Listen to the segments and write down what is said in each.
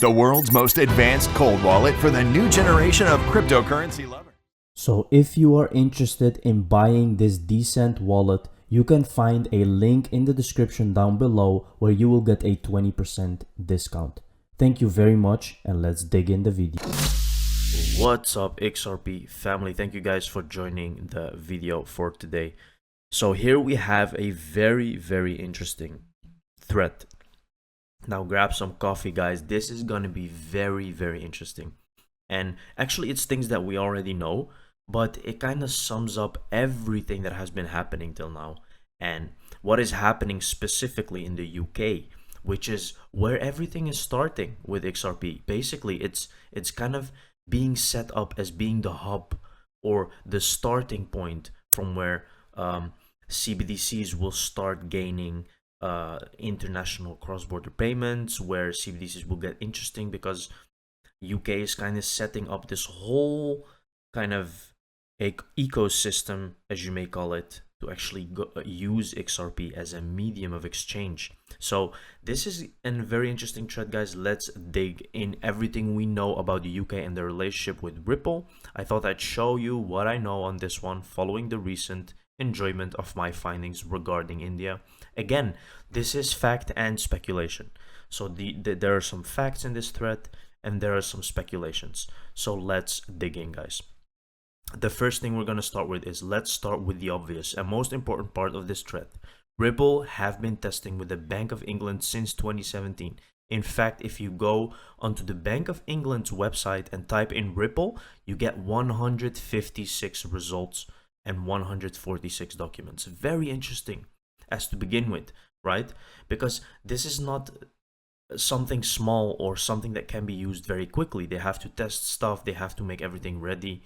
the world's most advanced cold wallet for the new generation of cryptocurrency lovers. So if you are interested in buying this decent wallet, you can find a link in the description down below where you will get a 20% discount. Thank you very much, and let's dig in the video. What's up, XRP family? Thank you guys for joining the video for today. So here we have a very interesting thread. Now grab some coffee, guys. This is going to be very interesting. And actually it's things that we already know, but it kind of sums up everything that has been happening till now and what is happening specifically in the UK, which is where everything is starting with XRP. Basically, it's kind of being set up as being the hub or the starting point from where CBDCs will start gaining international cross-border payments, where CBDCs will get interesting because UK is kind of setting up this whole kind of ecosystem, as you may call it, to actually use XRP as a medium of exchange. So this is a very interesting thread, guys. Let's dig in everything we know about the UK and their relationship with Ripple. I thought I'd show you what I know on this one following the recent enjoyment of my findings regarding India. Again, this is fact and speculation. So there are some facts in this thread and there are some speculations. So let's dig in, guys. The first thing we're going to start with is, let's start with the obvious and most important part of this thread. Ripple have been testing with the Bank of England since 2017. In fact, if you go onto the Bank of England's website and type in Ripple, you get 156 results and 146 documents. Very interesting as to begin with, right? Because this is not something small or something that can be used very quickly. They have to test stuff, they have to make everything ready.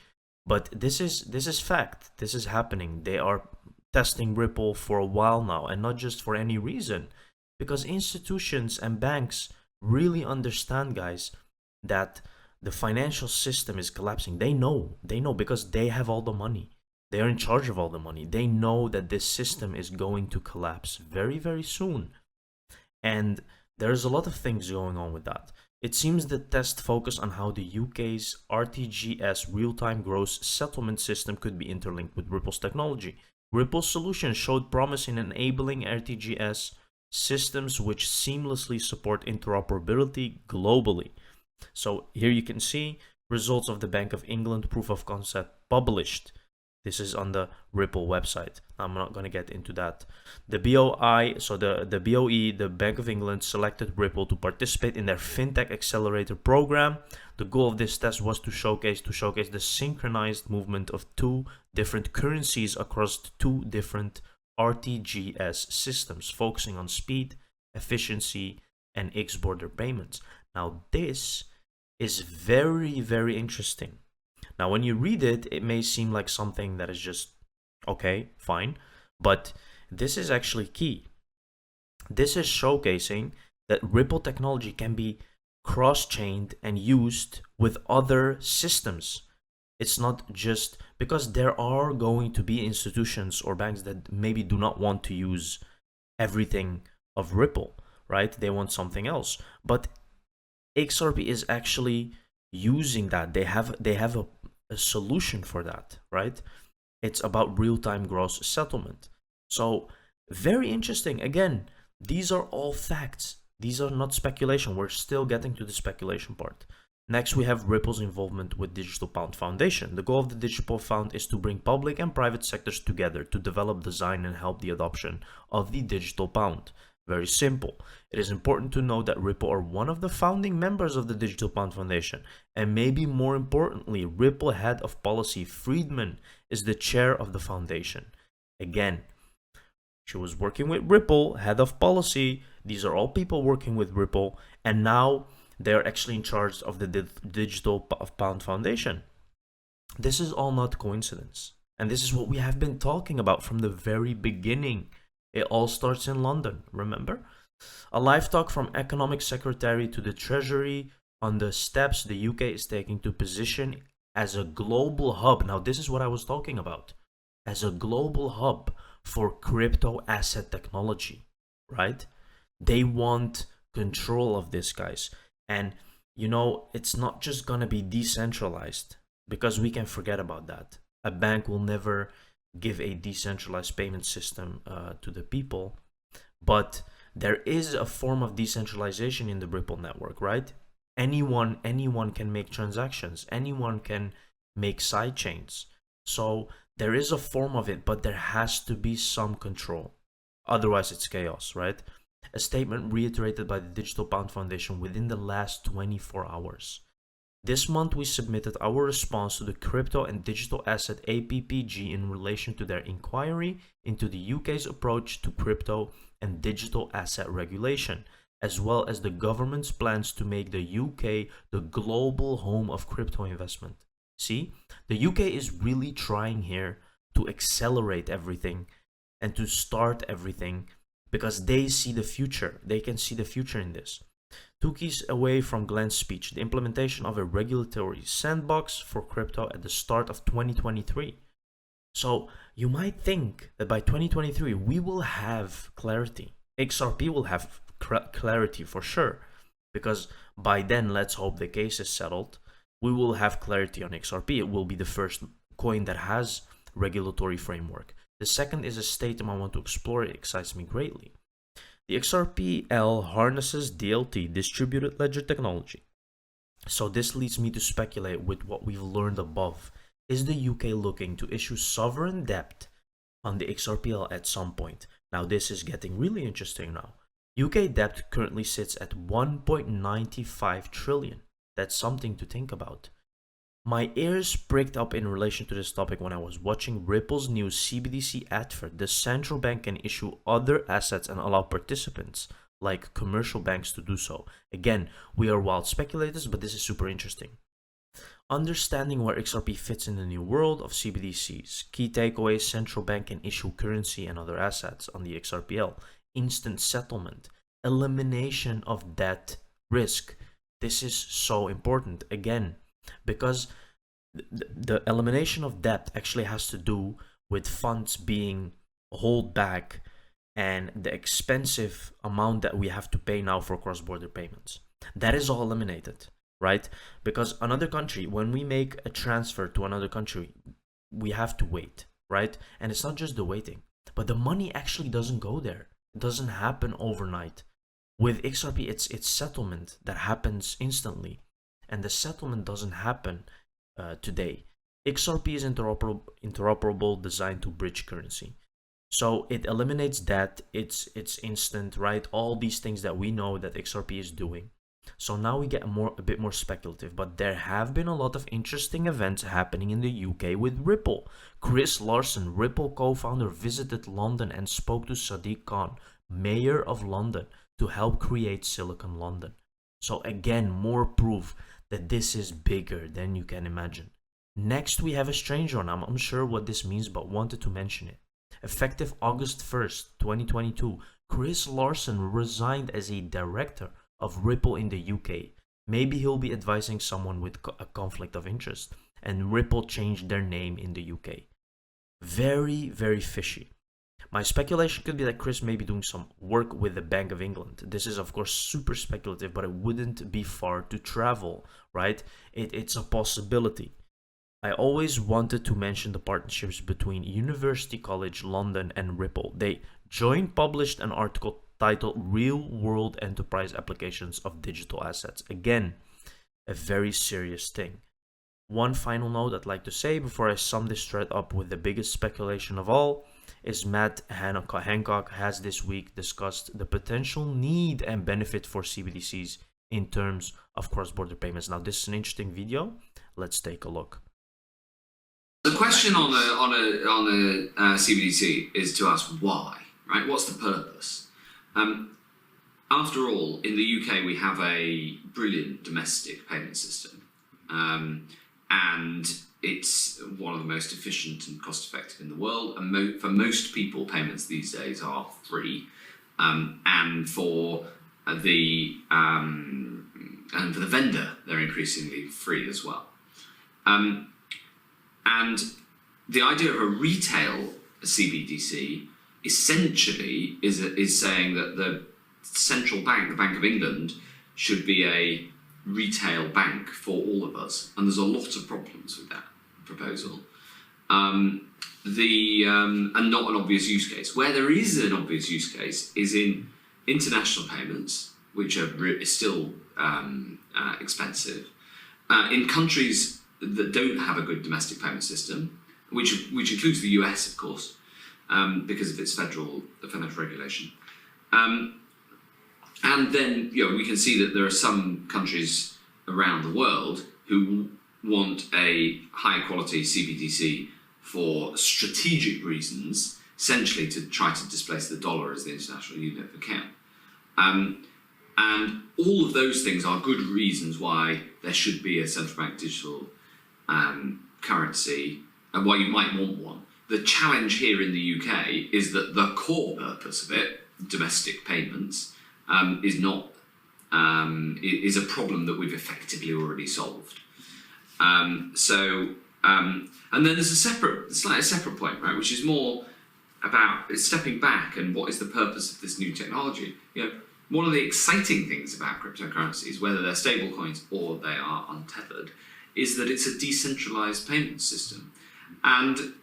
But this is fact. This is happening. They are testing Ripple for a while now, and not just for any reason, because institutions and banks really understand, guys, that the financial system is collapsing. They know because they have all the money. They are in charge of all the money. They know that this system is going to collapse very soon. And there's a lot of things going on with that. It seems the test focused on how the UK's RTGS real-time gross settlement system could be interlinked with Ripple's technology. Ripple's solution showed promise in enabling RTGS systems which seamlessly support interoperability globally. So here you can see results of the Bank of England proof of concept published. This is on the Ripple website. I'm not going to get into that. The BOI, so the BOE, the Bank of England, selected Ripple to participate in their FinTech Accelerator program. The goal of this test was to showcase the synchronized movement of two different currencies across two different RTGS systems, focusing on speed, efficiency, and X-border payments. Now, this is very interesting. Now, when you read it, it may seem like something that is just, okay, fine. But this is actually key. This is showcasing that Ripple technology can be cross-chained and used with other systems. It's not just because there are going to be institutions or banks that maybe do not want to use everything of Ripple, right? They want something else. But XRP is actually using that. They have a solution for that, right? It's about real-time gross settlement. So very interesting. Again, these are all facts. These are not speculation. We're still getting to the speculation part. Next, we have Ripple's involvement with Digital Pound Foundation. The goal of the Digital Pound is to bring public and private sectors together to develop, design, and help the adoption of the Digital Pound. Very simple. It is important to note that Ripple are one of the founding members of the Digital Pound Foundation, and maybe more importantly, Ripple head of policy Friedman is the chair of the foundation. Again, she was working with Ripple, head of policy. These are all people working with Ripple, and now they're actually in charge of the Digital Pound Foundation. This is all not coincidence, and this is what we have been talking about from the very beginning. It all starts in London, remember? A live talk from Economic Secretary to the Treasury on the steps the UK is taking to position as a global hub. Now, this is what I was talking about. As a global hub for crypto asset technology, right? They want control of this, guys. And you know, it's not just gonna be decentralized, because we can forget about that. A bank will never give a decentralized payment system to the people, but there is a form of decentralization in the Ripple network, right? Anyone can make transactions. Anyone can make side chains. So there is a form of it, but there has to be some control. Otherwise, it's chaos, right? A statement reiterated by the Digital Pound Foundation within the last 24 hours. This month, we submitted our response to the Crypto and Digital Asset APPG in relation to their inquiry into the UK's approach to crypto and digital asset regulation, as well as the government's plans to make the UK the global home of crypto investment. See, the UK is really trying here to accelerate everything and to start everything because they see the future. They can see the future in this. Two keys away from Glenn's speech, the implementation of a regulatory sandbox for crypto at the start of 2023. So you might think that by 2023 we will have clarity. XRP will have clarity for sure, because by then, let's hope the case is settled, we will have clarity on XRP. It will be the first coin that has regulatory framework. The second is a statement I want to explore. It excites me greatly. The XRPL harnesses DLT, distributed ledger technology. So this leads me to speculate with what we've learned above. Is the UK looking to issue sovereign debt on the XRPL at some point? Now this is getting really interesting now. UK debt currently sits at 1.95 trillion. That's something to think about. My ears pricked up in relation to this topic when I was watching Ripple's new CBDC advert. The central bank can issue other assets and allow participants, like commercial banks, to do so. Again, we are wild speculators, but this is super interesting. Understanding where XRP fits in the new world of CBDCs. Key takeaways: central bank can issue currency and other assets on the XRPL. Instant settlement. Elimination of debt risk. This is so important. Again, because the elimination of debt actually has to do with funds being held back and the expensive amount that we have to pay now for cross-border payments. That is all eliminated, right? Because another country, when we make a transfer to another country, we have to wait, right? And it's not just the waiting, but the money actually doesn't go there. It doesn't happen overnight. With XRP, it's settlement that happens instantly. And the settlement doesn't happen today. XRP is interoperable, designed to bridge currency. So it eliminates that. It's instant, right? All these things that we know that XRP is doing. So now we get a bit more speculative, but there have been a lot of interesting events happening in the UK with Ripple. Chris Larsen, Ripple co-founder, visited London and spoke to Sadiq Khan, Mayor of London, to help create Silicon London. So again, more proof that this is bigger than you can imagine. Next, we have a strange one. I'm unsure what this means, but wanted to mention it. Effective August 1st, 2022, Chris Larsen resigned as a director of Ripple in the UK. Maybe he'll be advising someone with a conflict of interest, and Ripple changed their name in the UK. Very, very fishy. My speculation could be that Chris may be doing some work with the Bank of England. This is, of course, super speculative, but it wouldn't be far to travel, right? It's a possibility. I always wanted to mention the partnerships between University College London and Ripple. They joint published an article titled Real World Enterprise Applications of Digital Assets. Again, a very serious thing. One final note I'd like to say before I sum this thread up with the biggest speculation of all is Matt Hancock has this week discussed the potential need and benefit for CBDCs in terms of cross-border payments. Now, this is an interesting video. Let's take a look. The question on a CBDC is to ask why, right? What's the purpose? After all, in the UK, we have a brilliant domestic payment system. And it's one of the most efficient and cost-effective in the world. And for most people, payments these days are free. And for the vendor, they're increasingly free as well. And the idea of a retail CBDC essentially is saying that the central bank, the Bank of England, should be a retail bank for all of us, and there's a lot of problems with that proposal. And not an obvious use case. Where there is an obvious use case is in international payments, which are still expensive, in countries that don't have a good domestic payment system, which includes the US, of course, because of its federal regulation. And then we can see that there are some countries around the world who want a high quality CBDC for strategic reasons, essentially to try to displace the dollar as the international unit of account. And all of those things are good reasons why there should be a central bank digital currency and why you might want one. The challenge here in the UK is that the core purpose of it, domestic payments, is a problem that we've effectively already solved. And then there's a slightly separate point, right, which is more about stepping back and what is the purpose of this new technology. One of the exciting things about cryptocurrencies, whether they're stable coins or they are untethered, is that it's a decentralized payment system. And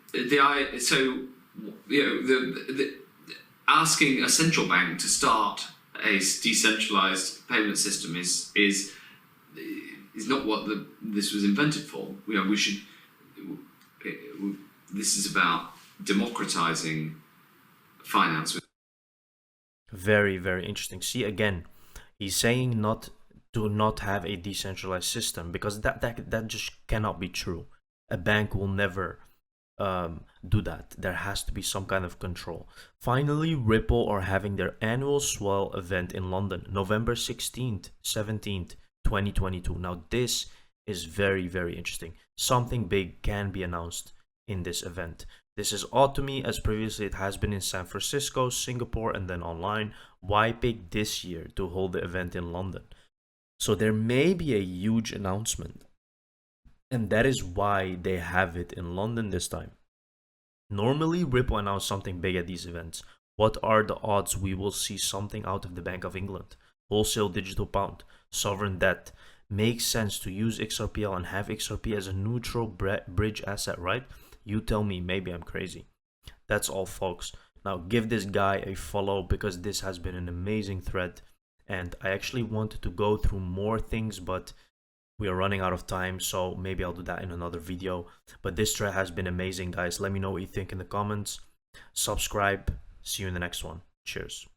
asking a central bank to start a decentralized payment system is not what this was invented for. This is about democratizing finance. Very, very interesting. See, again, he's saying not have a decentralized system, because that just cannot be true. A bank will never do that. There has to be some kind of control. Finally, Ripple are having their annual Swell event in London, November 16th, 17th, 2022. Now, this is very, very interesting. Something big can be announced in this event. This is odd to me, as previously it has been in San Francisco, Singapore, and then online. Why pick this year to hold the event in London? So there may be a huge announcement, and that is why they have it in London this time. Normally, Ripple announce something big at these events. What are the odds we will see something out of the Bank of England? Wholesale digital pound, sovereign debt. Makes sense to use XRPL and have XRP as a neutral bridge asset, right? You tell me, maybe I'm crazy. That's all, folks. Now give this guy a follow, because this has been an amazing thread, and I actually wanted to go through more things, but we are running out of time, so maybe I'll do that in another video. But this thread has been amazing, guys. Let me know what you think in the comments. Subscribe. See you in the next one. Cheers.